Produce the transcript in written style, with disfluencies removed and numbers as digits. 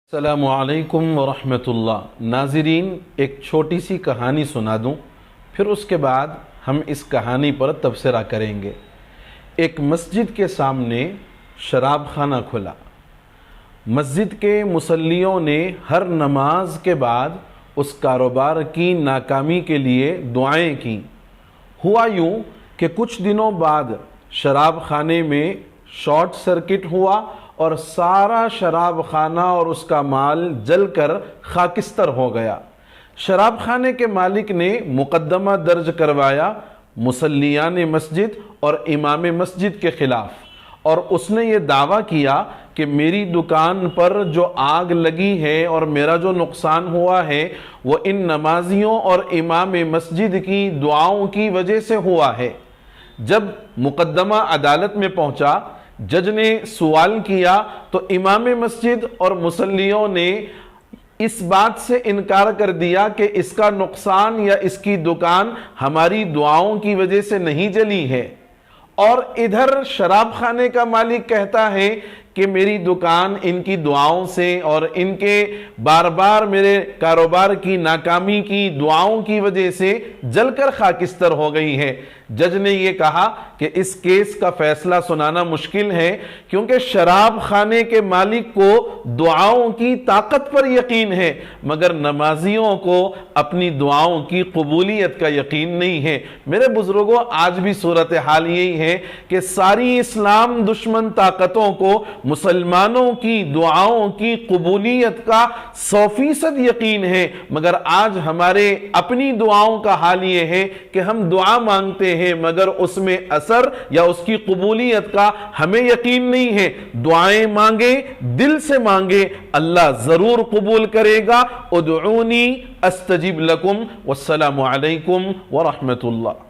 अस्सलामु अलैकुम वरहमतुल्लाह। नाज़रीन, एक छोटी सी कहानी सुना दूं, फिर उसके बाद हम इस कहानी पर तबसरा करेंगे। एक मस्जिद के सामने शराब खाना खुला। मस्जिद के मुसल्लियों ने हर नमाज के बाद उस कारोबार की नाकामी के लिए दुआएं की। हुआ यूं कि कुछ दिनों बाद शराब खाने में शॉर्ट सर्किट हुआ और सारा शराब खाना और उसका माल जलकर खाकिस्तर हो गया। शराब खाने के मालिक ने मुकदमा दर्ज करवाया मुसल्लियान मस्जिद और इमाम मस्जिद के खिलाफ, और उसने ये दावा किया कि मेरी दुकान पर जो आग लगी है और मेरा जो नुकसान हुआ है वो इन नमाजियों और इमाम मस्जिद की दुआओं की वजह से हुआ है। जब मुकदमा अदालत में पहुंचा, जज ने सवाल किया तो इमाम मस्जिद और मुसल्लियों ने इस बात से इनकार कर दिया कि इसका नुकसान या इसकी दुकान हमारी दुआओं की वजह से नहीं जली है। और इधर शराब खाने का मालिक कहता है कि मेरी दुकान इनकी दुआओं से और इनके बार बार मेरे कारोबार की नाकामी की दुआओं की वजह से जलकर खाकिस्तर हो गई है। जज ने यह कहा कि इस केस का फैसला सुनाना मुश्किल है, क्योंकि शराब खाने के मालिक को दुआओं की ताकत पर यकीन है, मगर नमाजियों को अपनी दुआओं की कबूलियत का यकीन नहीं है। मेरे बुजुर्गों, आज भी सूरत हाल यही है कि सारी इस्लाम दुश्मन ताकतों को मुसलमानों की दुआओं की कबूलियत का 100% यकीन है, मगर आज हमारे अपनी दुआओं का हाल यह है कि हम दुआ मांगते हैं मगर उसमें असर या उसकी कबूलियत का हमें यकीन नहीं है। दुआएं मांगे, दिल से मांगे, अल्लाह जरूर कबूल करेगा। उदऊनी अस्तजिब लकुम। वस्सलामु अलैकुम व रहमतुल्लाह।